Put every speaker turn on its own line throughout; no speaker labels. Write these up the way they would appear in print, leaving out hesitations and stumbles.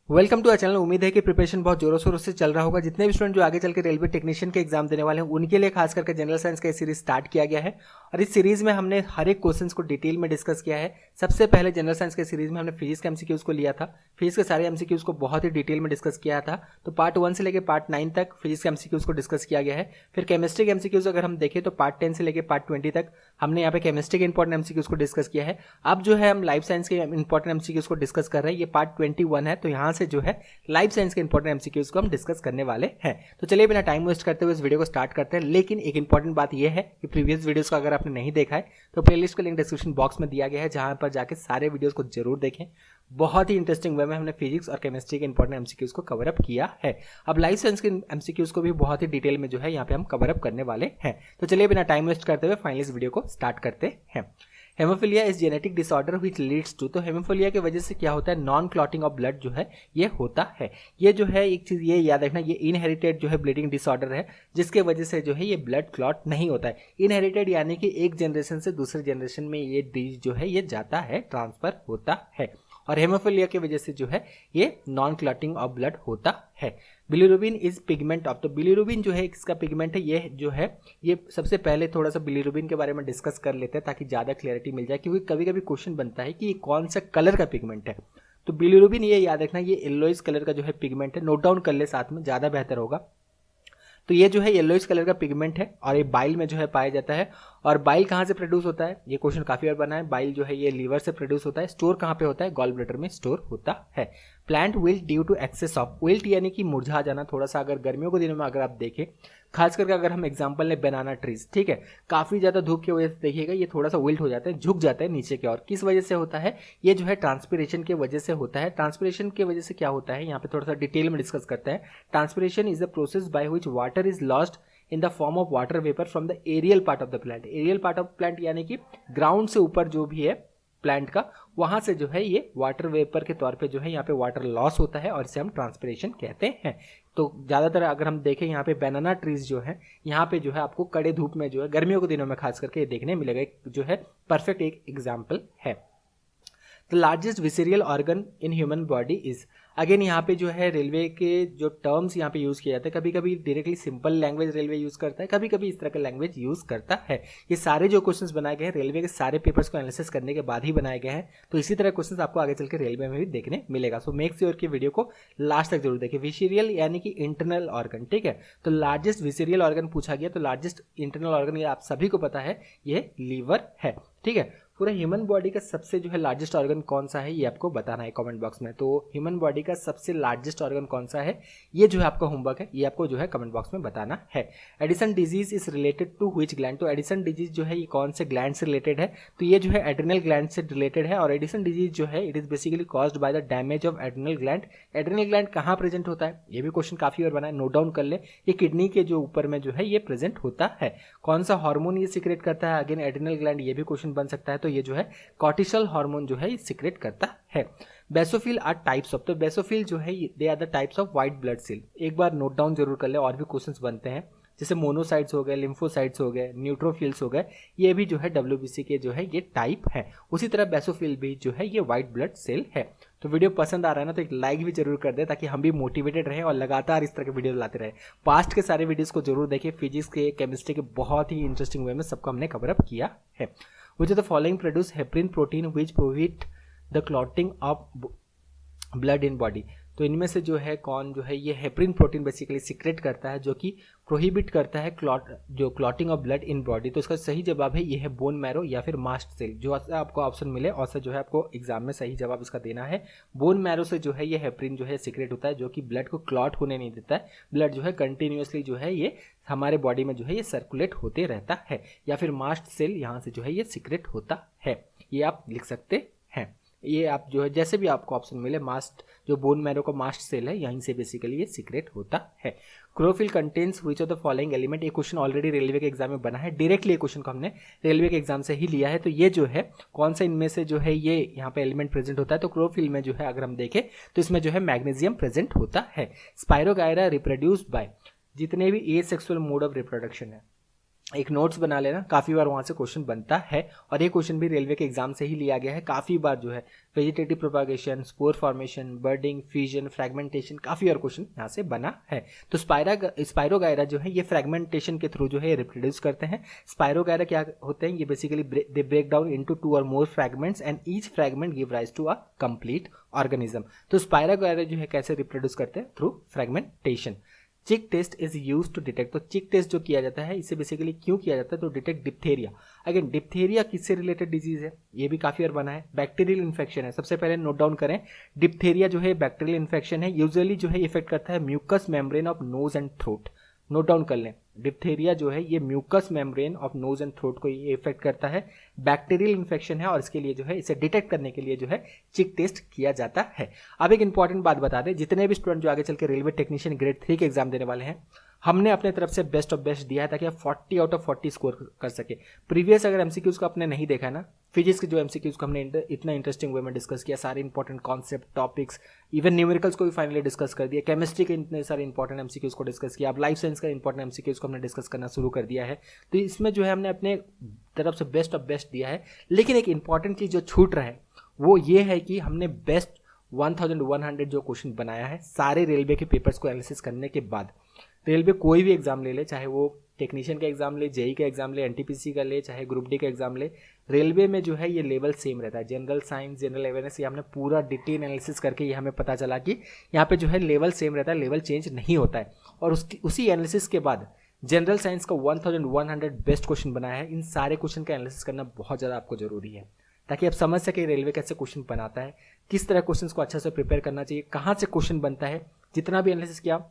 Welcome to a channel. उम्मीद है कि प्रिपरेशन बहुत जोरों शोरों से चल रहा होगा। जितने भी स्टूडेंट जो आगे चल के रेलवे टेक्नीशियन के एग्जाम देने वाले हैं उनके लिए खास करके जनरल साइंस का सीरीज स्टार्ट किया गया है और इस सीरीज में हमने हर एक क्वेश्चंस को डिटेल में डिस्कस किया है। सबसे पहले जनरल साइंस के सीरीज में हमने फिजिक्स के एमसीक्यूज को लिया था। फिजिक्स के सारे एमसीक्यूज को बहुत ही डिटेल में डिस्कस किया था। तो पार्ट 1 से लेकर पार्ट 9 तक फिजिक्स के एमसीक्यूज को डिस्कस किया गया है। फिर केमिस्ट्री के एमसीक्यूज अगर हम देखें तो पार्ट 10 से लेकर पार्ट 20 तक हमने यहाँ पे केमिस्ट्री के इंपॉर्टेंट एमसीक्यूज को डिस्कस किया है। अब जो है हम लाइफ साइंस के इंपॉर्टेंट एमसीक्यूज को डिस्कस कर रहे हैं। ये पार्ट 21 है, तो यहाँ से जो है लाइफ साइंस के इंपॉर्टेंट एमसीक्यूज को हम डिस्कस करने वाले हैं। तो चलिए बिना टाइम वेस्ट करते हुए इस वीडियो को स्टार्ट करते हैं। लेकिन एक इंपॉर्टेंट बात यह है कि प्रीवियस वीडियोस को अगर आपने नहीं देखा है तो प्लेलिस्ट का लिंक डिस्क्रिप्शन बॉक्स में दिया गया है, जहां पर जाके सारे वीडियोस को जरूर देखें। बहुत ही इंटरेस्टिंग वे में हमने फिजिक्स और केमिस्ट्री के इंपॉर्टेंट एमसीक्यूज को कवर अप किया है। अब लाइफ साइंस के एमसीक्यूज को भी बहुत ही डिटेल में जो है यहाँ पे हम कवर अप करने वाले हैं। तो चलिए बिना टाइम वेस्ट करते हुए फाइनली इस वीडियो को स्टार्ट करते हैं। Haemophilia is genetic disorder which leads to, तो हेमोफिलिया की वजह से क्या होता है, नॉन क्लॉटिंग ऑफ ब्लड जो है ये होता है। ये जो है एक चीज ये याद रखना, ये इनहेरिटेड जो है ब्लीडिंग डिसऑर्डर है, जिसके वजह से जो है ये ब्लड क्लॉट नहीं होता है। इनहेरिटेड यानी कि एक जनरेशन से दूसरे जनरेशन में ये डिजीज जो है ये जाता है, ट्रांसफर होता है। और हेमोफिलिया की वजह से जो है ये नॉन क्लॉटिंग ऑफ ब्लड होता है। बिलीरुबिन इज पिगमेंट ऑफ, तो बिलीरुबिन जो है इसका पिगमेंट है। ये जो है ये सबसे पहले थोड़ा सा बिलीरुबिन के बारे में डिस्कस कर लेते हैं ताकि ज़्यादा क्लैरिटी मिल जाए, क्योंकि कभी कभी क्वेश्चन बनता है कि ये कौन सा कलर का पिगमेंट है। तो बिलीरुबिन ये याद रखना, ये येलोइश कलर का जो है पिगमेंट है। नोट डाउन कर ले साथ में, ज़्यादा बेहतर होगा। तो ये जो है येलोइश कलर का पिगमेंट है और ये बाइल में जो है पाया जाता है। और बाइल कहाँ से प्रोड्यूस होता है, ये क्वेश्चन काफी बार बना है। बाइल जो है ये लीवर से प्रोड्यूस होता है। स्टोर कहाँ पे होता है, गॉल ब्लैडर में स्टोर होता है। Plant wilt due to excess of, wilt यानी कि मुरझा जाना। थोड़ा सा अगर गर्मियों के दिनों में अगर आप देखें, खास करके अगर हम एग्जांपल लें बनाना ट्रीज, ठीक है, काफी ज्यादा धूप की वजह से देखिएगा ये थोड़ा सा विल्ट हो जाता है, झुक जाता है नीचे की ओर। किस वजह से होता है, ये जो है ट्रांसपिरेशन की वजह से होता है। ट्रांसपिरेशन की वजह से क्या होता है, यहाँ पे थोड़ा सा डिटेल में डिस्कस करते हैं। Transpiration is the process by which water is lost in the form of water vapour from the aerial part of the plant. Aerial part of plant यानी कि ग्राउंड से ऊपर जो भी है प्लांट का, वहां से जो है ये वाटर वेपर के तौर पे जो है यहाँ पे वाटर लॉस होता है और इसे हम ट्रांसपिरेशन कहते हैं। तो ज्यादातर अगर हम देखें यहाँ पे बनाना ट्रीज जो है, यहाँ पे जो है आपको कड़े धूप में जो है गर्मियों के दिनों में खास करके ये देखने मिलेगा, जो है परफेक्ट एक एग्जाम्पल है। The largest visceral organ in human body is, again यहाँ पे जो है रेलवे के जो टर्म्स यहाँ पे यूज किए जाते हैं, कभी कभी directly simple language railway use करता है, कभी कभी इस तरह का लैंग्वेज यूज करता है। ये सारे जो क्वेश्चंस बनाए गए हैं रेलवे के सारे पेपर्स को एनालिसिस करने के बाद ही बनाए गए हैं। तो इसी तरह क्वेश्चंस आपको आगे चल के रेलवे में भी देखने मिलेगा। सो मेक श्योर की वीडियो को लास्ट तक जरूर देखिए। विसेरियल यानी कि इंटरनल ऑर्गन, ठीक है। तो लार्जेस्ट विसेरियल ऑर्गन पूछा गया, तो लार्जेस्ट इंटरनल ऑर्गन ये आप सभी को पता है, ये लीवर है, ठीक है। पूरा ह्यूमन बॉडी का सबसे जो है लार्जेस्ट ऑर्गन कौन सा है, ये आपको बताना है कमेंट बॉक्स में। तो ह्यूमन बॉडी का सबसे लार्जेस्ट ऑर्गन कौन सा है, ये जो है आपका होमवर्क है, ये आपको जो है कमेंट बॉक्स में बताना है। Addison disease is related to which gland, तो एडिसन डिजीज जो है ये कौन से ग्लैंड से रिलेटेड है, तो ये जो है एड्रिनल ग्लैंड से रिलेटेड है। और एडिसन डिजीज जो है it is basically caused by the damage of adrenal gland. Adrenal gland कहाँ प्रेजेंट होता है, ये भी क्वेश्चन काफी बार बना है, नोट डाउन कर ले। ये किडनी के जो ऊपर में जो है ये प्रेजेंट होता है। कौन सा हार्मोन ये सीक्रेट करता है, अगेन एड्रिनल ग्लैंड, ये भी क्वेश्चन बन सकता है। तो ये जो है कॉर्टिसोल हार्मोन जो है सीक्रेट करता है। बेसोफिल आर टाइप्स ऑफ, तो बेसोफिल जो है they are the types of white blood cell. एक बार नोट डाउन जरूर कर ले, और भी क्वेश्चंस बनते हैं, जैसे मोनोसाइट्स हो गए, लिम्फोसाइट्स हो गए, न्यूट्रोफिल्स हो गए, ये भी जो है डब्ल्यूबीसी के जो है ये टाइप है। उसी तरह बेसोफिल भी जो है ये व्हाइट ब्लड सेल है। तो वीडियो पसंद आ रहा है ना, तो एक लाइक भी जरूर कर दे ताकि हम भी मोटिवेटेड रहे और लगातार इस तरह के वीडियो लाते रहे। पास्ट के सारे वीडियोस को जरूर देखें, फिजिक्स के, केमिस्ट्री के बहुत ही इंटरेस्टिंग वे में सबको हमने कवर अप किया है। Which of the following produce heparin protein which prohibit the clotting of blood in body, तो इनमें से जो है कौन जो है ये हेपरिन प्रोटीन बेसिकली सीक्रेट करता है, जो कि प्रोहिबिट करता है clotting of blood in body. तो इसका सही जवाब है ये है बोन मैरो या फिर मास्ट सेल। जो आपको ऑप्शन मिले और से जो है आपको एग्जाम में सही जवाब इसका देना है। बोन मैरो से जो है ये हेपरिन जो है सीक्रेट होता है, जो कि ब्लड को क्लॉट होने नहीं देता है। ब्लड जो है कंटिन्यूसली जो है ये हमारे बॉडी में जो है ये सर्कुलेट होते रहता है। या फिर मास्ट सेल यहाँ से जो है ये सीक्रेट होता है, ये आप लिख सकते हैं। ये आप जो है जैसे भी आपको ऑप्शन मिले, मास्ट जो बोन मैरो का मास्ट सेल है यहीं से बेसिकली ये सीक्रेट होता है। Chlorophyll contains which of the following element, ये क्वेश्चन ऑलरेडी रेलवे के एग्जाम में बना है, डायरेक्टली ये क्वेश्चन को हमने रेलवे के एग्जाम से ही लिया है। तो ये जो है कौन सा इनमें से जो है ये यहाँ पे एलिमेंट प्रेजेंट होता है, तो क्लोरोफिल में जो है अगर हम देखें तो इसमें जो है मैग्नीशियम प्रेजेंट होता है। स्पाइरोगायरा रिप्रोड्यूस्ड बाय, जितने भी ए सेक्सुअल मोड ऑफ रिप्रोडक्शन है एक नोट्स बना लेना, काफ़ी बार वहाँ से क्वेश्चन बनता है और ये क्वेश्चन भी रेलवे के एग्जाम से ही लिया गया है। काफ़ी बार जो है vegetative propagation, spore formation, budding, fusion, fragmentation, काफ़ी बार क्वेश्चन यहाँ से बना है। तो स्पाइरोगायरा जो है ये फ्रैगमेंटेशन के थ्रू जो है रिप्रोड्यूस करते हैं। स्पाइरोगायरा क्या होते हैं, ये basically they break down into 2 और more fragments and each fragment give rise to a complete organism. तो स्पाइरोगायरा जो है कैसे रिप्रोड्यूस करते हैं, through fragmentation. Chick test is use to detect, तो चिक टेस्ट जो किया जाता है इसे बेसिकली क्यों किया जाता है, तो डिटेक्ट डिप्थेरिया। अगेन डिप्थेरिया किससे रिलेटेड डिजीज है, ये भी काफी बार बना है। बैक्टीरियल इन्फेक्शन है, सबसे पहले नोट डाउन करें, डिप्थेरिया जो है बैक्टीरियल इन्फेक्शन है, यूजुअली जो है इफेक्ट करता है mucous membrane of nose and throat. Note down कर लें, डिप्थेरिया जो है ये mucous membrane of nose and throat को ये इफेक्ट करता है, बैक्टीरियल इन्फेक्शन है और इसके लिए जो है इसे डिटेक्ट करने के लिए जो है चिक टेस्ट किया जाता है। अब एक इंपॉर्टेंट बात बता दें, जितने भी स्टूडेंट जो आगे चल के रेलवे टेक्नीशियन ग्रेड 3 के एग्जाम देने वाले हैं, हमने अपने तरफ से बेस्ट ऑफ बेस्ट दिया है ताकि आप 40 आउट ऑफ 40 स्कोर कर सके। प्रीवियस अगर एमसीक्यूज को आपने नहीं देखा है ना, फिजिक्स के जो एमसीक्यूज को हमने इतना इंटरेस्टिंग वे में डिस्कस किया, सारे important concept, topics, even numericals को भी फाइनली डिस्कस कर दिया, केमिस्ट्री के इतने सारे इंपॉर्टेंट एमसीक्यूज को डिस्कस किया, अब लाइफ साइंस का इंपॉर्टेंट एमसीक्यूज को हमने डिस्कस करना शुरू कर दिया है। तो इसमें जो है हमने अपने तरफ से बेस्ट ऑफ बेस्ट दिया है। लेकिन एक इंपॉर्टेंट चीज जो छूट रहा है वो ये है कि हमने बेस्ट 1100 जो क्वेश्चन बनाया है सारे रेलवे के पेपर्स को एनालिसिस करने के बाद। रेलवे कोई भी एग्जाम ले ले, चाहे वो टेक्नीशियन का एग्जाम ले, जेई का एग्जाम ले, एनटीपीसी का ले, चाहे ग्रुप डी का एग्जाम ले, रेलवे में जो है ये लेवल सेम रहता है। जनरल साइंस, जनरल अवेयरनेस, ये हमने पूरा डिटेल एनालिसिस करके ये हमें पता चला कि यहाँ पे जो है लेवल सेम रहता है, लेवल चेंज नहीं होता है। और उसी एनालिसिस के बाद जनरल साइंस का 1100 बेस्ट क्वेश्चन बनाया है। इन सारे क्वेश्चन का एनालिसिस करना बहुत ज़्यादा आपको जरूरी है ताकि आप समझ सके रेलवे कैसे क्वेश्चन बनाता है, किस तरह क्वेश्चंस को अच्छा से प्रिपेयर करना चाहिए, कहाँ से क्वेश्चन बनता है। जितना भी एनालिसिस किया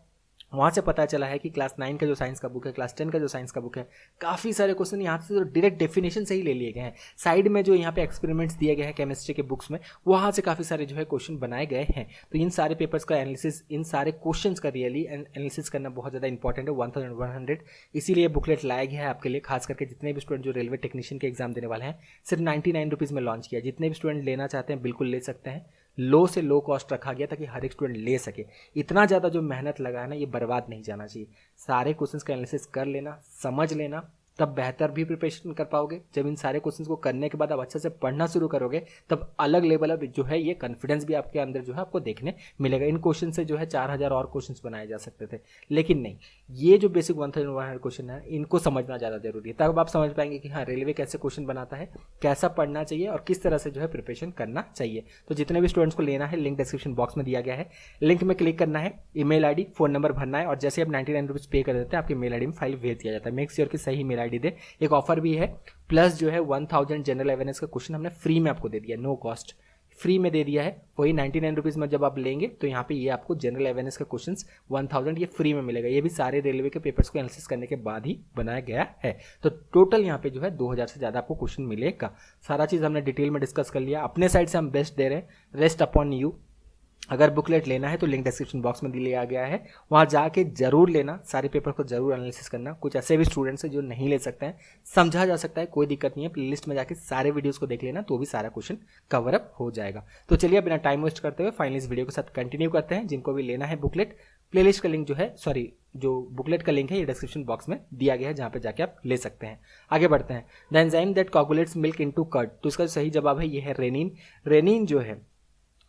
वहाँ से पता चला है कि क्लास 9 का जो साइंस का बुक है, क्लास 10 का जो साइंस का बुक है, काफ़ी सारे क्वेश्चन यहाँ से जो डायरेक्ट डेफिनेशन से ही ले लिए गए हैं। साइड में जो यहाँ पे एक्सपेरिमेंट्स दिए गए हैं केमिस्ट्री के बुक्स में, वहाँ से काफ़ी सारे जो है क्वेश्चन बनाए गए हैं। तो इन सारे पेपर्स का एनालिसिस, इन सारे क्वेश्चन का रियली एनालिसिस करना बहुत ज़्यादा इंपॉर्टेंट है। 1100 इसीलिए बुकलेट लाया गया है आपके लिए, खास करके जितने भी स्टूडेंट जो रेलवे टेक्नीशियन के एग्जाम देने वाले हैं। सिर्फ 99 रुपीज़ में लॉन्च किया, जितने भी स्टूडेंट लेना चाहते हैं बिल्कुल ले सकते हैं। लो से लो कॉस्ट रखा गया ताकि हर एक स्टूडेंट ले सके। इतना ज़्यादा जो मेहनत लगा है ना, ये बर्बाद नहीं जाना चाहिए। सारे क्वेश्चंस का एनालिसिस कर लेना, समझ लेना, तब बेहतर भी प्रिपरेशन कर पाओगे। जब इन सारे क्वेश्चंस को करने के बाद आप अच्छे से पढ़ना शुरू करोगे, तब अलग लेवल अब जो है ये कॉन्फिडेंस भी आपके अंदर जो है आपको देखने मिलेगा। इन क्वेश्चन से जो है 4000 और क्वेश्चंस बनाए जा सकते थे, लेकिन नहीं, ये जो बेसिक 1100 क्वेश्चन है इनको समझना ज़्यादा जरूरी है। तब आप समझ पाएंगे कि हाँ रेलवे कैसे क्वेश्चन बनाता है, कैसा पढ़ना चाहिए और किस तरह से जो है प्रिपरेशन करना चाहिए। तो जितने भी स्टूडेंट्स को लेना है, लिंक डिस्क्रिप्शन बॉक्स में दिया गया है, लिंक में क्लिक करना है, ईमेल आईडी, फोन नंबर भरना है और जैसे आप 99 रुपीज़ पे कर देते हैं आपकी मेल आईडी में फाइल भेज दिया जाता है। मेक श्योर कि सही मेल आईडी दे। एक ऑफर भी है, प्लस जो है 1000 जनरल अवेयरनेस का क्वेश्चन हमने फ्री में आपको दे दिया, नो कॉस्ट, फ्री में दे दिया है। वही 99 रुपीज़ में जब आप लेंगे तो यहाँ पे ये आपको जनरल अवेयरनेस का क्वेश्चंस 1000 ये फ्री में मिलेगा। ये भी सारे रेलवे के पेपर्स को एनालिसिस करने के बाद ही बनाया गया है। तो टोटल यहाँ पे जो है 2000 से ज़्यादा आपको क्वेश्चन मिलेगा। सारा चीज़ हमने डिटेल में डिस्कस कर लिया, अपने साइड से हम बेस्ट दे रहे हैं, रेस्ट अपॉन यू। अगर बुकलेट लेना है तो लिंक डिस्क्रिप्शन बॉक्स में दिया गया है, वहाँ जाके जरूर लेना, सारे पेपर को जरूर एनालिसिस करना। कुछ ऐसे भी स्टूडेंट्स हैं जो नहीं ले सकते हैं, समझा जा सकता है, कोई दिक्कत नहीं है। प्लेलिस्ट में जाके सारे वीडियोस को देख लेना, तो भी सारा क्वेश्चन कवर अप हो जाएगा। तो चलिए बिना टाइम वेस्ट करते हुए फाइनली इस वीडियो के साथ कंटिन्यू करते हैं। जिनको भी लेना है बुकलेट, प्लेलिस्ट का लिंक जो है, सॉरी जो बुकलेट का लिंक है ये डिस्क्रिप्शन बॉक्स में दिया गया है, जहाँ पे जाके आप ले सकते हैं। आगे बढ़ते हैं। The enzyme that coagulates milk into curd, तो इसका सही जवाब है ये है रेनिन। रेनिन जो है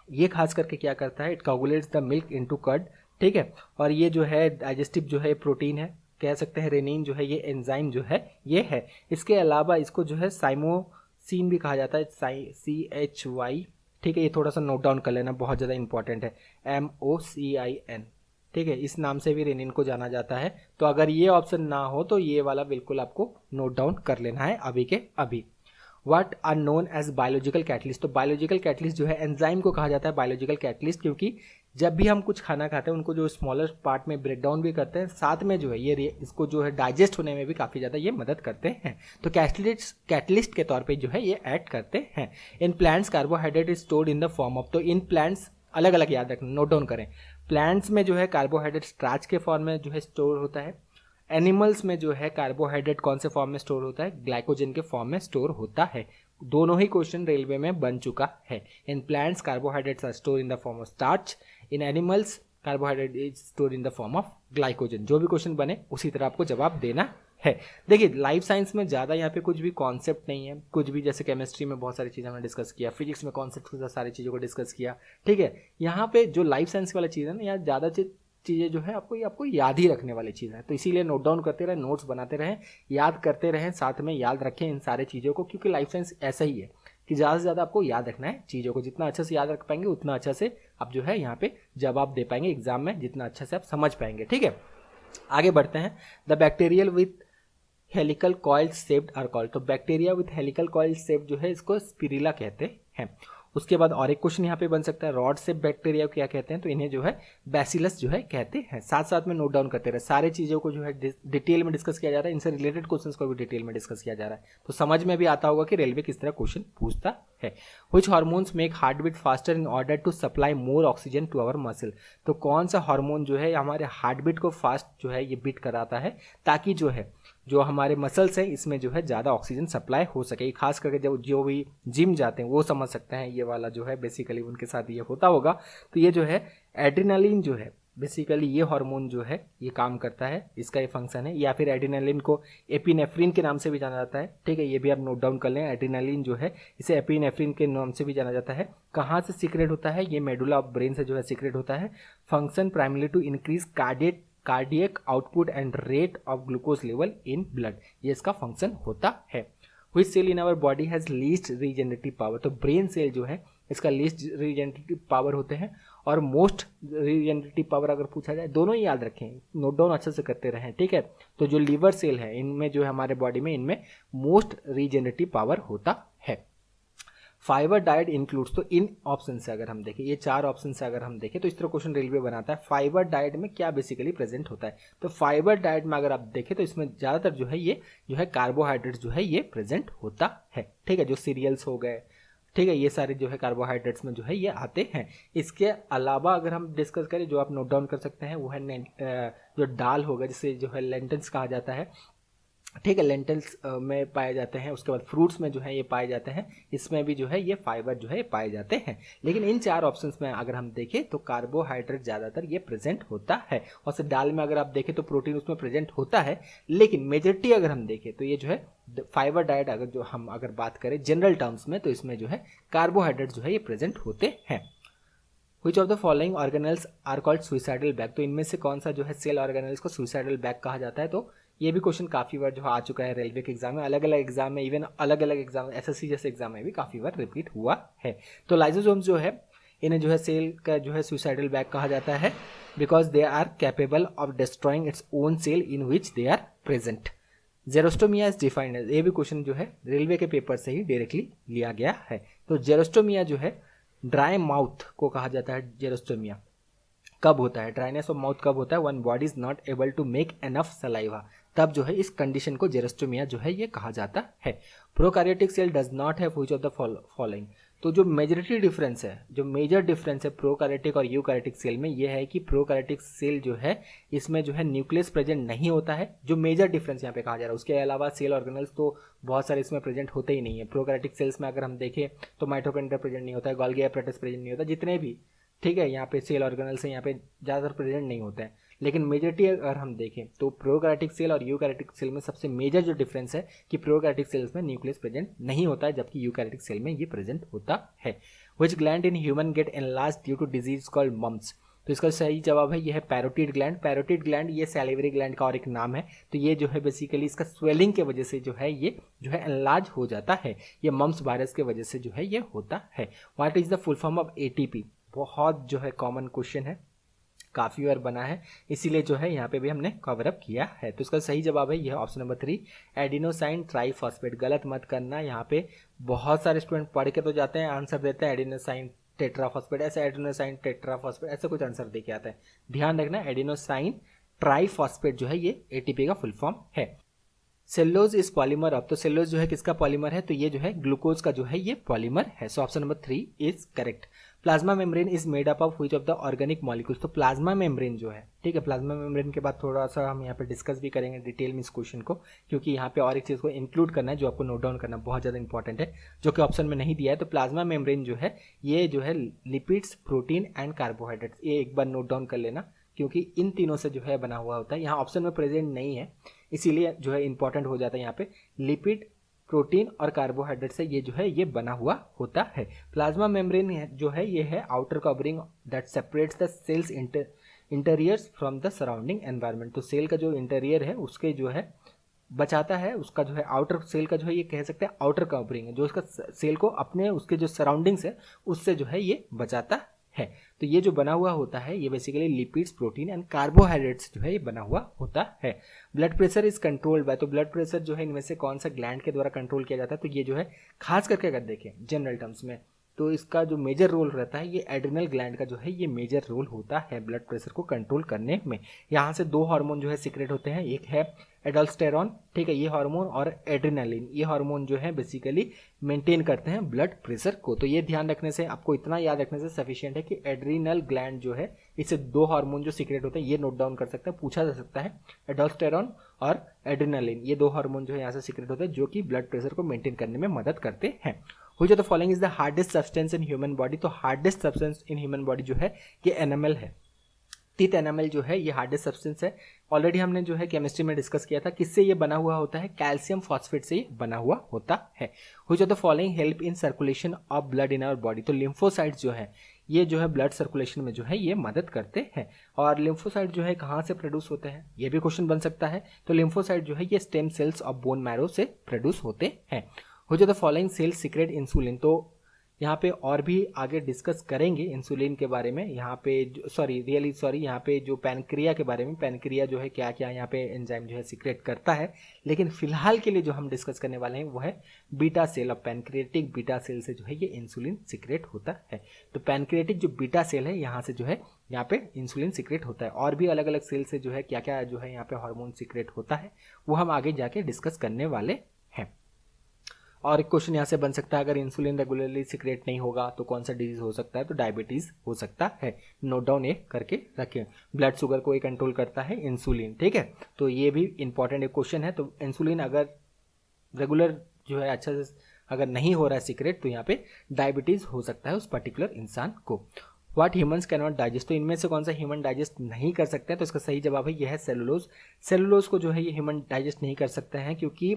ये खास करके क्या करता है, it coagulates the milk into curd, ठीक है। और ये जो है डाइजेस्टिव जो है प्रोटीन है, कह सकते हैं रेनिन जो है ये एंजाइम जो है ये है। इसके अलावा इसको जो है साइमोसिन भी कहा जाता है, CHY, ठीक है। ये थोड़ा सा नोट डाउन कर लेना, बहुत ज़्यादा इंपॉर्टेंट है, MOCIN, ठीक है। इस नाम से भी रेनिन को जाना जाता है। तो अगर ये ऑप्शन ना हो तो ये वाला बिल्कुल आपको नोट डाउन कर लेना है अभी के अभी। What are known as biological catalyst, तो बायोलॉजिकल कैटलिस्ट जो है एंजाइम को कहा जाता है बायोलॉजिकल कैटलिस्ट, क्योंकि जब भी हम कुछ खाना खाते हैं उनको जो स्मॉलर पार्ट में ब्रेक डाउन भी करते हैं, साथ में जो है ये इसको जो है डाइजेस्ट होने में भी काफ़ी ज़्यादा ये मदद करते हैं। तो कैटलिस्ट के तौर पे जो है ये ऐड करते हैं। In plants carbohydrate is stored in the form of, तो इन प्लांट्स अलग अलग याद रखना, नोट डाउन करें। प्लांट्स में जो है कार्बोहाइड्रेट स्टार्च के फॉर्म में जो है स्टोर होता है। एनिमल्स में जो है कार्बोहाइड्रेट कौन से फॉर्म में स्टोर होता है, ग्लाइकोजन के फॉर्म में स्टोर होता है। दोनों ही क्वेश्चन रेलवे में बन चुका है। In plants carbohydrates are store in the form of starch, in animals carbohydrate is store in the form of glycogen. जो भी क्वेश्चन बने उसी तरह आपको जवाब देना है। देखिए लाइफ साइंस में ज़्यादा यहाँ पे कुछ भी कॉन्सेप्ट नहीं है, कुछ भी, जैसे केमिस्ट्री में बहुत सारी चीज़ें हमने डिस्कस किया, फिजिक्स में कॉन्सेप्ट सारी चीज़ों को डिस्कस किया, ठीक है। यहाँ पे जो लाइफ साइंस वाला चीज़ है ना, यहाँ ज़्यादा चीज़ें जो है आपको याद ही रखने वाली चीज़ है, तो इसीलिए नोट डाउन करते रहें, नोट्स बनाते रहें, याद करते रहें, साथ में याद रखें इन सारे चीज़ों को, क्योंकि लाइफ साइंस ऐसा ही है कि ज़्यादा से ज़्यादा आपको याद रखना है चीज़ों को। जितना अच्छे से याद रख पाएंगे उतना अच्छा से आप जो है यहाँ पे जवाब दे पाएंगे एग्जाम में, जितना अच्छा से आप समझ पाएंगे, ठीक है। आगे बढ़ते हैं। The bacterial with helical coil shaped are called, तो bacteria with helical coil shape जो है इसको स्पिरिला कहते हैं। उसके बाद और एक क्वेश्चन यहाँ पे बन सकता है, रॉड शेप बैक्टीरिया को क्या कहते हैं, तो इन्हें जो है बैसिलस जो है कहते हैं। साथ साथ में नोट डाउन करते रहे, सारे चीज़ों को जो है डिटेल में डिस्कस किया जा रहा है, इनसे रिलेटेड क्वेश्चंस को भी डिटेल में डिस्कस किया जा रहा है, तो समझ में भी आता होगा कि रेलवे किस तरह क्वेश्चन पूछता है। Which hormones make heart beat faster in order to supply more oxygen to our muscle, तो कौन सा हार्मोन जो है हमारे हार्ट बीट को फास्ट जो है ये बीट कराता है, ताकि जो हमारे मसल्स हैं इसमें जो है ज़्यादा ऑक्सीजन सप्लाई हो सके। खास करके जब जो भी जिम जाते हैं वो समझ सकते हैं, ये वाला जो है बेसिकली उनके साथ ये होता होगा। तो ये जो है एड्रेनालिन जो है बेसिकली ये हार्मोन जो है ये काम करता है, इसका ये फंक्शन है, या फिर एड्रेनालिन को एपिनेफ्रिन के नाम से भी जाना जाता है, ठीक है, ये भी आप नोट डाउन कर लें। एड्रेनालिन जो है इसे एपिनेफ्रिन के नाम से भी जाना जाता है। कहाँ से सीक्रेट होता है, ये मेडुला ऑफ ब्रेन से जो है सीक्रेट होता है। Function primary to increase cardiac output and rate of glucose level in blood, ये इसका फंक्शन होता है। Which cell in our body has least regenerative power, तो ब्रेन सेल जो है इसका लीस्ट रीजनरेटिव पावर होते हैं, और मोस्ट रीजनरेटिव पावर अगर पूछा जाए, दोनों ही याद रखें, नोट डाउन अच्छे से करते रहें, ठीक है। तो जो लीवर सेल है इनमें जो है हमारे बॉडी में इनमें मोस्ट रीजनरेटिव पावर होता है। फाइबर डाइट इंक्लूड्स, तो इन ऑप्शन से अगर हम देखें, ये 4 ऑप्शन से अगर हम देखें तो इस तरह क्वेश्चन रेलवे बनाता है, फाइबर डाइट में क्या बेसिकली प्रेजेंट होता है। तो फाइबर डाइट में अगर आप देखें तो इसमें ज़्यादातर जो है ये जो है कार्बोहाइड्रेट जो है ये प्रेजेंट होता है, ठीक है। जो सीरियल्स हो गए, ठीक है, ये सारे जो है कार्बोहाइड्रेट्स में जो है ये आते हैं। इसके अलावा अगर हम डिस्कस करें, जो आप नोट डाउन कर सकते हैं वो है जो दाल होगा, जिसे जो है लेंटिल्स कहा जाता है, ठीक है, लेंटिल्स में पाए जाते हैं। उसके बाद फ्रूट्स में जो है ये पाए जाते हैं, इसमें भी जो है ये फाइबर जो है पाए जाते हैं। लेकिन इन 4 ऑप्शंस में अगर हम देखें तो कार्बोहाइड्रेट ज़्यादातर ये प्रेजेंट होता है, और से दाल में अगर आप देखें तो प्रोटीन उसमें प्रेजेंट होता है, लेकिन मेजॉरिटी अगर हम देखें तो ये जो है फाइबर डाइट अगर बात करें जनरल टर्म्स में, तो इसमें जो है कार्बोहाइड्रेट जो है ये प्रेजेंट होते हैं। Which of the following organelles are called suicidal bag, तो इनमें से कौन सा जो है सेल ऑर्गेनल्स को सुइसाइडल बैग कहा जाता है। तो ये भी क्वेश्चन काफ़ी बार जो आ चुका है रेलवे के एग्जाम में, अलग अलग एग्जाम में, इवन अलग अलग एग्जाम एसएससी जैसे एग्जाम में भी काफ़ी बार रिपीट हुआ है। तो लाइसोसोम्स जो है इन्हें जो है सेल का जो है सुइसाइडल बैग कहा जाता है, because they are capable of destroying its own cell in which they are present. Xerostomia is defined as, ये भी क्वेश्चन जो है रेलवे के पेपर से ही डायरेक्टली लिया गया है। तो जेरोस्टोमिया जो है ड्राई माउथ को कहा जाता है। जेरोस्टोमिया कब होता है, ड्राइनेस ऑफ माउथ कब होता है, when body is not able to make enough saliva, तब जो है इस कंडीशन को जेरोस्टोमिया जो है ये कहा जाता है। Prokaryotic cell does not have which of the following, तो जो मेजॉरिटी डिफरेंस है, जो मेजर डिफरेंस है प्रोकैरियोटिक और यूकैरियोटिक सेल में, ये है कि प्रोकैरियोटिक सेल जो है इसमें जो है न्यूक्लियस प्रेजेंट नहीं होता है, जो मेजर डिफरेंस यहाँ पे कहा जा रहा है। उसके अलावा सेल ऑर्गेनल्स तो बहुत सारे इसमें प्रेजेंट होते ही नहीं है। प्रोकैरियोटिक सेल्स में अगर हम देखें तो माइटोकॉन्ड्रिया प्रेजेंट नहीं होता है, गोल्गी एपरेटस प्रेजेंट नहीं होता, जितने भी, ठीक है, यहाँ पे सेल ऑर्गेनल्स हैं यहाँ पे ज़्यादातर प्रेजेंट नहीं होते हैं। लेकिन मेजॉरिटी अगर हम देखें तो प्रोकैरियोटिक सेल और यूकैरियोटिक सेल में सबसे मेजर जो डिफरेंस है कि प्रोकैरियोटिक सेल्स में न्यूक्लियस प्रेजेंट नहीं होता है, जबकि यूकैरियोटिक सेल में ये प्रेजेंट होता है। Which gland in human get enlarged due to disease called mumps, तो इसका सही जवाब है ये है पैरोटिड ग्लैंड। पैरोटिड ग्लैंड ये सैलिवरी ग्लैंड का और एक नाम है। तो ये जो है बेसिकली इसका स्वेलिंग के वजह से जो है ये जो है एनलार्ज हो जाता है, ये मम्स वायरस के वजह से जो है ये होता है। What is the full form of ATP, बहुत जो है कॉमन क्वेश्चन है, काफ़ी बार बना है, इसीलिए जो है यहाँ पे भी हमने कवर अप किया है। तो इसका सही जवाब है यह ऑप्शन नंबर 3 एडिनोसाइन ट्राइफॉस्फेट। गलत मत करना, यहाँ पे बहुत सारे स्टूडेंट पढ़ के तो जाते हैं, आंसर देते हैं एडिनोसाइन टेट्राफॉस्फेट, ऐसे एडिनोसाइन टेट्राफॉस्फेट ऐसा कुछ आंसर दे के आता है। ध्यान रखना एडिनोसाइन ट्राइफॉस्फेट जो है ये एटीपी का फुल फॉर्म है। सेल्यूलोज इज पॉलीमर ऑफ, तो सेल्यूलोज जो है किसका पॉलीमर है, तो ये जो है ग्लूकोज का जो है ये पॉलीमर है। So option number 3 is correct. Plasma membrane is made up of which of the organic molecules, तो प्लाज्मा मेम्ब्रेन जो है, ठीक है, प्लाज्मा मेम्ब्रेन के बाद थोड़ा सा हम यहाँ पे डिस्कस भी करेंगे डिटेल में इस क्वेश्चन को, क्योंकि यहाँ पे और एक चीज़ को इंक्लूड करना है जो आपको नोट डाउन करना बहुत ज़्यादा इंपॉर्टेंट है, जो कि ऑप्शन में नहीं दिया है। तो प्लाज्मा मेम्ब्रेन जो है ये जो है लिपिड्स, प्रोटीन एंड कार्बोहाइड्रेट्स, ये एक बार नोट डाउन कर लेना, क्योंकि इन तीनों से जो है बना हुआ होता है। यहाँ ऑप्शन में प्रेजेंट नहीं है, इसीलिए जो है इंपॉर्टेंट हो जाता है यहाँ पे। लिपिड, प्रोटीन और कार्बोहाइड्रेट से ये जो है ये बना हुआ होता है। प्लाज्मा मेम्ब्रेन जो है ये है outer covering that separates the cells interiors from the surrounding environment. तो सेल का जो इंटीरियर है उसके जो है बचाता है, उसका जो है आउटर सेल का जो है ये कह सकते हैं आउटर कवरिंग है, जो उसका सेल को अपने उसके जो सराउंडिंग्स है उससे जो है ये बचाता है। तो ये जो बना हुआ होता है ये basically lipids, protein and carbohydrates जो है ये बना हुआ होता है। Blood pressure is controlled by, तो ब्लड प्रेशर जो है इनमें से कौन सा ग्लैंड के द्वारा कंट्रोल किया जाता है, तो ये जो है खास करके अगर देखें जनरल टर्म्स में तो इसका जो मेजर रोल रहता है ये एड्रिनल ग्लैंड का जो है ये मेजर रोल होता है ब्लड प्रेशर को कंट्रोल करने में। यहाँ से दो हार्मोन जो है सीक्रेट होते हैं, एक है एडोस्टेरॉन, ठीक है, ये हार्मोन, और एड्रेनालिन, ये हार्मोन जो है बेसिकली मेंटेन करते हैं ब्लड प्रेशर को। तो ये ध्यान रखने से, आपको इतना याद रखने से सफिशिएंट है कि एड्रिनल ग्लैंड जो है इससे दो हार्मोन जो सीक्रेट होते हैं ये नोट डाउन कर सकते हैं, पूछा जा सकता है। एडोस्टेरॉन और एड्रेनालिन ये दो हार्मोन जो है यहाँ से सीक्रेट होते हैं जो कि ब्लड प्रेशर को मेंटेन करने में मदद करते हैं। Which of the following is the hardest substance in human body, तो hardest substance in human body जो है ये एनामल है। टीथ एनामल जो है ये हार्डेस्ट सब्सटेंस है। ऑलरेडी हमने जो है केमिस्ट्री में डिस्कस किया था, किससे ये बना हुआ होता है, कैल्शियम फॉस्फेट से ये बना हुआ होता है। Which of the following help in circulation of blood in our body, तो लिम्फोसाइट्स जो है ये जो है ब्लड सर्कुलेशन में जो है ये मदद करते हैं। और लिम्फोसाइट जो है कहाँ से प्रोड्यूस होते हैं, ये भी क्वेश्चन बन सकता है। तो लिम्फोसाइट जो है ये stem cells of bone marrow से प्रोड्यूस होते हैं। Which of the following sales secret insulin, तो यहाँ पे और भी आगे डिस्कस करेंगे इंसुलिन के बारे में। यहाँ पे यहाँ पे जो पैनक्रिया के बारे में, पैनक्रिया जो है क्या क्या यहाँ पे एंजाइम जो है सीक्रेट करता है। लेकिन फिलहाल के लिए जो हम डिस्कस करने वाले हैं वो है बीटा सेल, और पैनक्रिएटिक बीटा सेल से जो है ये इंसुलिन सीक्रेट होता है। तो पैनक्रिएटिक जो बीटा सेल है यहाँ से जो है यहाँ पे इंसुलिन सीक्रेट होता है। और भी अलग अलग सेल से जो है क्या क्या जो है यहाँ पे हार्मोन सीक्रेट होता है वो हम आगे जाके डिस्कस करने वाले हैं। और एक क्वेश्चन यहाँ से बन सकता है, अगर इंसुलिन रेगुलरली सीक्रेट नहीं होगा तो कौन सा डिजीज हो सकता है, तो डायबिटीज हो सकता है। नोट डाउन ये करके रखें। ब्लड शुगर को ये कंट्रोल करता है इंसुलिन, ठीक है, तो ये भी इंपॉर्टेंट एक क्वेश्चन है। तो इंसुलिन अगर रेगुलर जो है अच्छा से अगर नहीं हो रहा है सीक्रेट तो यहाँ पे डायबिटीज हो सकता है उस पर्टिकुलर इंसान को। What humans can not digest, तो इनमें से कौन सा ह्यूमन डाइजेस्ट नहीं कर सकते हैं, तो इसका सही जवाब है यह है सेलुलोज। सेलुलोज को जो है ये ह्यूमन डाइजेस्ट नहीं कर सकते हैं क्योंकि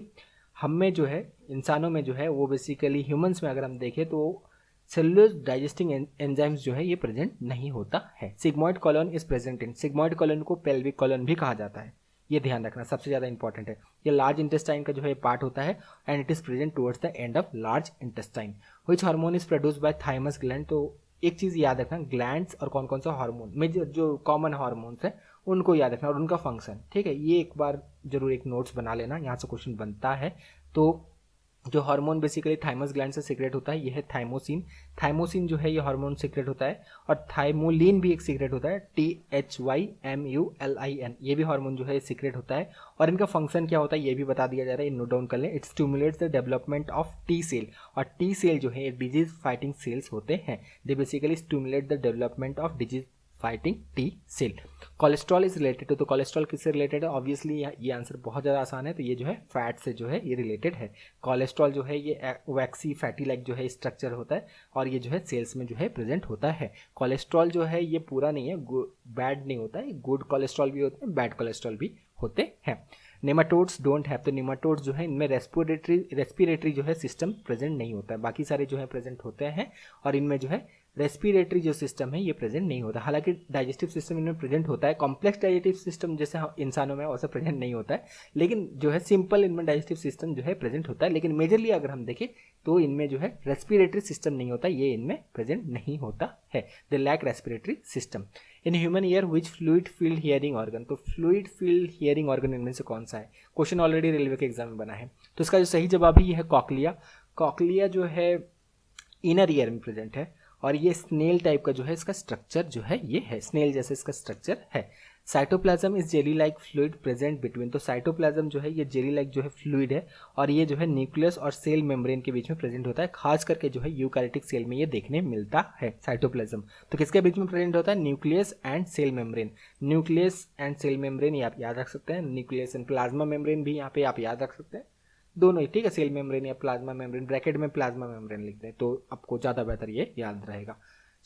हम में जो है इंसानों में जो है वो बेसिकली ह्यूमंस में अगर हम देखें तो सेलुलोज डाइजेस्टिंग एंजाइम्स जो है ये प्रेजेंट नहीं होता है। Sigmoid colon is present in, sigmoid colon को पेल्विक कॉलोन भी कहा जाता है, ये ध्यान रखना सबसे ज़्यादा इंपॉर्टेंट है। ये लार्ज इंटेस्टाइन का जो है पार्ट होता है and it is present towards the end of large intestine. Which hormone is produce by thymus gland, तो एक चीज़ याद रखना, ग्लैंड्स और कौन कौन सा हार्मोन में जो कॉमन हार्मोन्स है उनको याद रखना और उनका फंक्शन, ठीक है, ये एक बार जरूर एक नोट्स बना लेना, यहाँ से क्वेश्चन बनता है। तो जो हार्मोन बेसिकली थाइमस ग्लैंड से सीक्रेट होता है ये है थाइमोसिन। थाइमोसिन जो है ये हार्मोन सीक्रेट होता है, और थाइमोलिन भी एक सीक्रेट होता है, THYMULIN, ये भी हार्मोन जो है सीक्रेट होता है। और इनका फंक्शन क्या होता है ये भी बता दिया जा रहा है, नोट डाउन कर लें। It stimulates the development of T cell, और टी सेल जो है डिजीज फाइटिंग सेल्स होते हैं, they basically stimulate the development of disease fighting T cell. Cholesterol is related, तो कोलेस्ट्रॉल किससे रिलेटेड है, ऑब्वियसली ये आंसर बहुत ज़्यादा आसान है, तो ये जो है फैट से जो है ये रिलेटेड है। कोलेस्ट्रॉल जो है ये वैक्सी फैटी लाइक जो है स्ट्रक्चर होता है और ये जो है सेल्स में जो है प्रेजेंट होता है। कोलेस्ट्रॉल जो है ये पूरा नहीं है, बैड नहीं होता है, गुड कोलेस्ट्रॉल भी होते हैं, बैड कोलेस्ट्रॉल भी होते हैं। नेमाटोड्स डोंट हैव, तो नेमाटोड्स जो है इनमें रेस्पिरेटरी जो है सिस्टम प्रेजेंट नहीं होता है, बाकी सारे जो है प्रेजेंट होते हैं, और इनमें जो है रेस्पिरेटरी जो सिस्टम है ये प्रेजेंट नहीं होता। हालांकि डाइजेस्टिव सिस्टम इनमें प्रेजेंट होता है, कॉम्प्लेक्स डाइजेस्टिव सिस्टम जैसे इंसानों में वैसा प्रेजेंट नहीं होता है, लेकिन जो है सिंपल इनमें डाइजेस्टिव सिस्टम जो है प्रेजेंट होता है। लेकिन मेजरली अगर हम देखें तो इनमें जो है रेस्पिरेटरी सिस्टम नहीं होता, ये इनमें प्रेजेंट नहीं होता है, they lack respiratory system. In human ear which fluid filled hearing organ, तो फ्लूइड फील्ड हियरिंग ऑर्गन इनमें से कौन सा है, क्वेश्चन ऑलरेडी रेलवे के एग्जाम में बना है, तो इसका जो सही जवाब है ये है कॉकलिया। कॉकलिया जो है इनर ईयर में प्रेजेंट है, और ये स्नेल टाइप का जो है इसका स्ट्रक्चर जो है ये है, स्नेल जैसे इसका स्ट्रक्चर है। Cytoplasm is jelly like fluid present between, तो साइटोप्लाज्म जो है ये जेली लाइक जो है फ्लूइड है, और ये जो है न्यूक्लियस और सेल मेम्ब्रेन के बीच में प्रेजेंट होता है, खास करके जो है यूकैरियोटिक सेल में ये देखने मिलता है साइटोप्लाज्म। तो किसके बीच में प्रेजेंट होता है, nucleus and cell membrane. Nucleus and cell membrane ये आप याद रख सकते हैं, न्यूक्लियस एंड प्लाज्मा मेम्ब्रेन भी यहाँ पे आप याद रख सकते हैं, दोनों ही, ठीक है, सेल मेम्ब्रेन या प्लाज्मा मेम्ब्रेन, ब्रैकेट में प्लाज्मा मेम्ब्रेन लिखते हैं तो आपको ज़्यादा बेहतर ये याद रहेगा।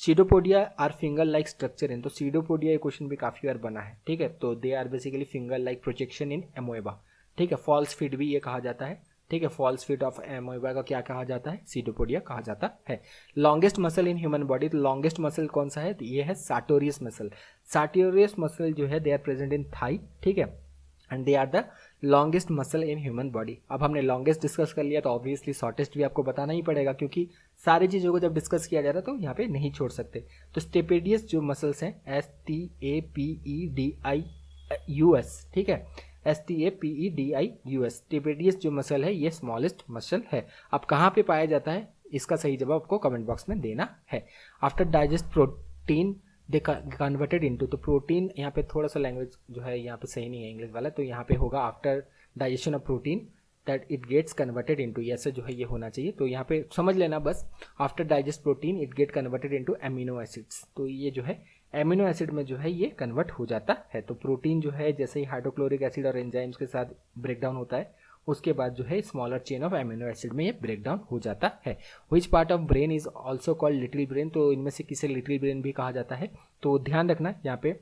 Pseudopodia are finger like structure in, तो सीडोपोडिया ये क्वेश्चन भी काफ़ी बार बना है, ठीक है, तो they are basically finger like projection in amoeba. ठीक है, फॉल्स फीट भी ये कहा जाता है, ठीक है, फॉल्स फीट ऑफ एमोइबा का क्या कहा जाता है, सीटोपोडिया कहा जाता है। Longest muscle in human body, तो लॉन्गेस्ट मसल कौन सा है, तो ये है सार्टोरियस मसल। सार्टोरियस मसल जो है they are present in thigh, ठीक है, and they are the longest muscle in human body. अब हमने लॉन्गेस्ट डिस्कस कर लिया तो ऑब्वियसली शॉर्टेस्ट भी आपको बताना ही पड़ेगा, क्योंकि सारी चीज़ों को जब डिस्कस किया जा रहा है तो यहाँ पे नहीं छोड़ सकते। तो स्टेपेडियस जो मसल्स हैं STAPEDIUS, ठीक है, STAPEDIUS, स्टेपेडियस जो मसल है ये स्मॉलेस्ट मसल है। अब कहाँ पे पाया जाता है, इसका सही जवाब आपको कमेंट बॉक्स में देना है। After digest protein they converted into, तो प्रोटीन यहाँ पे थोड़ा सा लैंग्वेज जो है यहाँ पे सही नहीं है इंग्लिश वाला, तो यहाँ पे होगा after digestion of protein that it gets converted into, ऐसे जो है ये होना चाहिए। तो यहाँ पे समझ लेना बस, after digest protein it get converted into amino acids, तो ये जो है एमिनो एसिड में जो है ये कन्वर्ट हो जाता है। तो प्रोटीन जो है जैसे ही हाइड्रोक्लोरिक एसिड और एंजाइम्स के साथ ब्रेक डाउन होता है, उसके बाद जो है smaller chain of amino acid में ये ब्रेक डाउन हो जाता है। Which part of brain is also called little brain, तो इनमें से किसे लिटिल ब्रेन भी कहा जाता है, तो ध्यान रखना यहाँ पे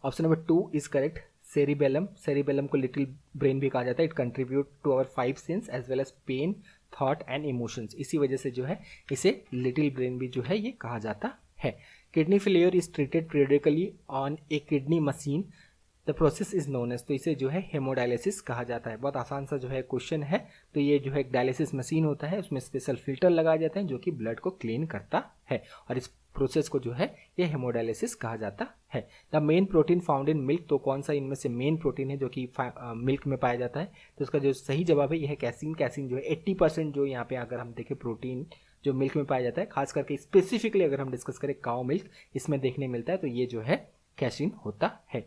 option number 2 is correct, cerebellum. Cerebellum को लिटिल ब्रेन भी कहा जाता है। It contribute to our 5 sense as well as pain, thought and emotions, इसी वजह से जो है इसे लिटिल ब्रेन भी जो है ये कहा जाता है। Kidney failure is treated periodically on a kidney machine, the process is known as, तो इसे जो है हेमोडायलिसिस कहा जाता है। बहुत आसान सा जो है क्वेश्चन है। तो ये जो है एक डायलिसिस मशीन होता है, उसमें स्पेशल फिल्टर लगाए जाते हैं जो कि ब्लड को क्लीन करता है, और इस प्रोसेस को जो है ये हेमोडायलिसिस कहा जाता है। The main protein found in milk, तो कौन सा इनमें से मेन प्रोटीन है जो कि मिल्क में पाया जाता है, तो उसका जो सही जवाब है यह है कैसीन। कैसीन जो है 80% जो यहाँ पे अगर हम देखें प्रोटीन जो मिल्क में पाया जाता है, खास करके स्पेसिफिकली अगर हम डिस्कस करें काउ मिल्क, इसमें देखने मिलता है, तो ये जो है कैसीन होता है।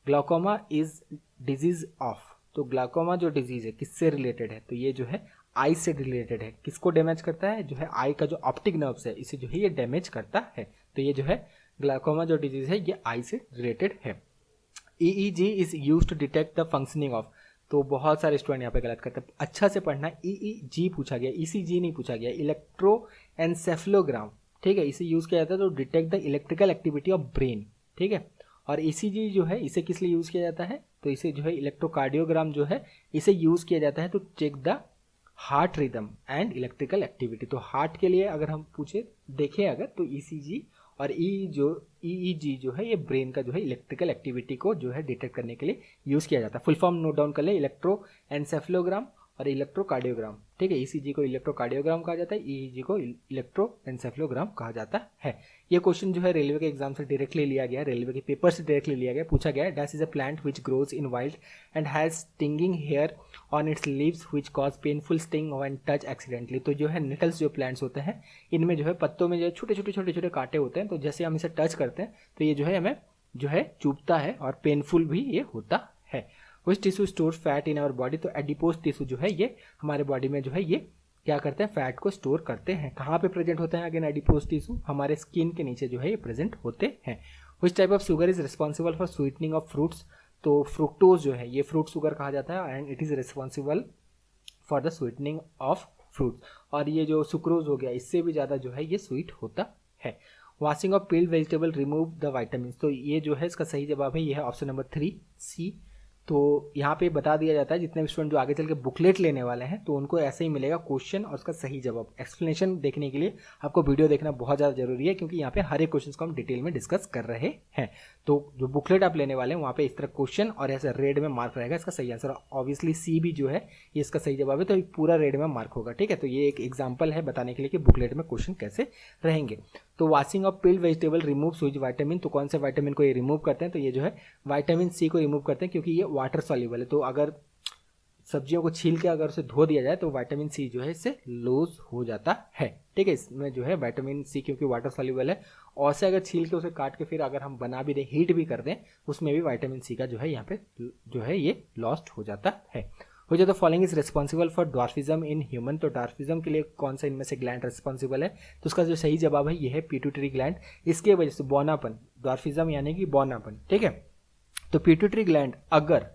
ग्लाइकोमा इज डिजीज ऑफ, तो ग्लाइकोमा जो डिजीज है किससे रिलेटेड है, तो ये जो है आई से रिलेटेड है। किसको डैमेज करता है, जो है आई का जो ऑप्टिक नर्व्स है इसे जो है ये डैमेज करता है। तो ये जो है ग्लाइकोमा जो डिजीज है ये आई से रिलेटेड है। EEG is used to detect the functioning of, तो बहुत सारे स्टूडेंट यहाँ पे गलत करते हैं, अच्छा से पढ़ना। EEG पूछा गया, ECG नहीं पूछा गया, इलेक्ट्रोएन्सेफेलोग्राम, ठीक है, इसे यूज किया जाता है तो detect the electrical activity of brain, ठीक है। और ECG जो है इसे किस लिए यूज़ किया जाता है, तो इसे जो है इलेक्ट्रोकार्डियोग्राम जो है इसे यूज़ किया जाता है to check the heart rhythm and electrical activity. तो हार्ट के लिए अगर हम पूछे देखें अगर, तो ECG और EEG जो है ये ब्रेन का जो है इलेक्ट्रिकल एक्टिविटी को जो है डिटेक्ट करने के लिए यूज़ किया जाता है। फुल फॉर्म नोट डाउन कर ले, इलेक्ट्रोएन्सेफेलोग्राम और इलेक्ट्रोकार्डियोग्राम, ठीक है। ECG को इलेक्ट्रोकार्डियोग्राम कहा जाता है, EEG को इलेक्ट्रोएन्सेफेलोग्राम कहा जाता है। ये क्वेश्चन जो है रेलवे के एग्जाम से डायरेक्टली लिया गया, रेलवे के पेपर से डायरेक्टली लिया गया। पूछा गया dash is a plant which grows in wild and has stinging hair on its leaves which cause painful sting when touch accidentally, तो जो है निटल्स जो प्लांट्स होते हैं इनमें जो है पत्तों में जो छोटे छोटे कांटे होते हैं, तो जैसे हम इसे टच करते हैं तो ये जो है हमें जो है चुभता है और पेनफुल भी ये होता है। Which tissue store fat in our body, तो एडिपोज टिश्यू जो है ये हमारे बॉडी में जो है ये क्या करते हैं, फैट को स्टोर करते हैं। कहाँ पे प्रेजेंट होते हैं, अगेन एडिपोज टिश्यू हमारे स्किन के नीचे जो है ये प्रेजेंट होते हैं। Which type of sugar is responsible for sweetening of fruits, तो फ्रुक्टोज जो है ये फ्रूट शुगर कहा जाता है and it is responsible for the sweetening of fruits. और ये जो सुक्रोज हो गया इससे भी ज़्यादा जो है ये स्वीट होता है। Washing of peeled vegetable remove the vitamin, तो ये जो है इसका सही जवाब है ये है ऑप्शन नंबर 3 C। तो यहाँ पे बता दिया जाता है जितने भी स्टूडेंट जो आगे चल के बुकलेट लेने वाले हैं तो उनको ऐसे ही मिलेगा क्वेश्चन और उसका सही जवाब। एक्सप्लेनेशन देखने के लिए आपको वीडियो देखना बहुत ज़्यादा जरूरी है, क्योंकि यहाँ पे हर एक क्वेश्चन को हम डिटेल में डिस्कस कर रहे हैं। तो जो बुकलेट आप लेने वाले हैं वहाँ पे इस तरह क्वेश्चन और ऐसे रेड में मार्क रहेगा इसका सही आंसर। ऑब्वियसली C भी जो है ये इसका सही जवाब है, तो पूरा रेड में मार्क होगा, ठीक है। तो ये एक एग्जाम्पल है बताने के लिए कि बुकलेट में क्वेश्चन कैसे रहेंगे। तो washing of peeled vegetable remove switch vitamin, तो कौन से वाइटामिन को ये रिमूव करते हैं, तो ये जो है विटामिन C को रिमूव करते हैं, क्योंकि ये वाटर सॉल्युबल है। तो अगर सब्जियों को छील के अगर उसे धो दिया जाए तो विटामिन C जो है इससे लूज हो जाता है, ठीक है। इसमें जो है विटामिन C क्योंकि वाटर सॉल्युबल है, और से अगर छील के उसे काट के फिर अगर हम बना भी दें, हीट भी कर दें, उसमें भी विटामिन C का जो है यहाँ पे जो है ये लॉस्ट हो जाता है। हो जाता following is responsible for dwarfism in human, तो ड्वार्फिज्म के लिए कौन सा इनमें से ग्लैंड रिस्पॉन्सिबल है, तो उसका जो सही जवाब है ये है पिट्यूटरी ग्लैंड। इसके वजह से बौनापन, ड्वार्फिज्म यानी कि बौनापन, ठीक है। तो पिट्यूटरी ग्लैंड अगर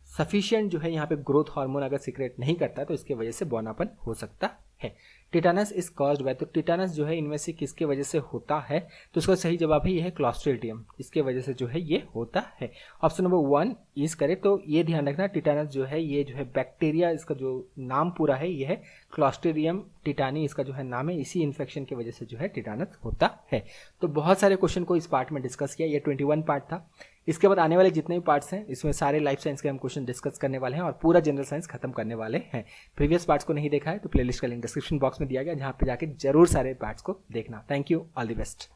सफिशिएंट जो है यहाँ पे ग्रोथ हार्मोन अगर सीक्रेट नहीं करता तो इसके वजह से बौनापन हो सकता है। टिटानस इज कॉज्ड बाय, तो टिटानस जो है इनमें से किसके वजह से होता है, तो इसका सही जवाब है ये है क्लॉस्ट्रीडियम, इसके वजह से जो है ये होता है। Option number 1 is correct. तो ये ध्यान रखना टिटानस जो है ये जो है बैक्टीरिया, इसका जो नाम पूरा है ये है क्लॉस्ट्रीडियम टिटानी, इसका जो है नाम है, इसी इन्फेक्शन की वजह से जो है टिटानस होता है। तो बहुत सारे क्वेश्चन को इस पार्ट में डिस्कस किया, ये 21 पार्ट था। इसके बाद आने वाले जितने भी पार्ट्स हैं इसमें सारे लाइफ साइंस के हम क्वेश्चन डिस्कस करने वाले हैं और पूरा जनरल साइंस खत्म करने वाले हैं। प्रीवियस पार्ट्स को नहीं देखा है तो प्लेलिस्ट का लिंक डिस्क्रिप्शन बॉक्स में दिया गया, जहाँ पे जाके जरूर सारे पार्ट्स को देखना। Thank you, all the best.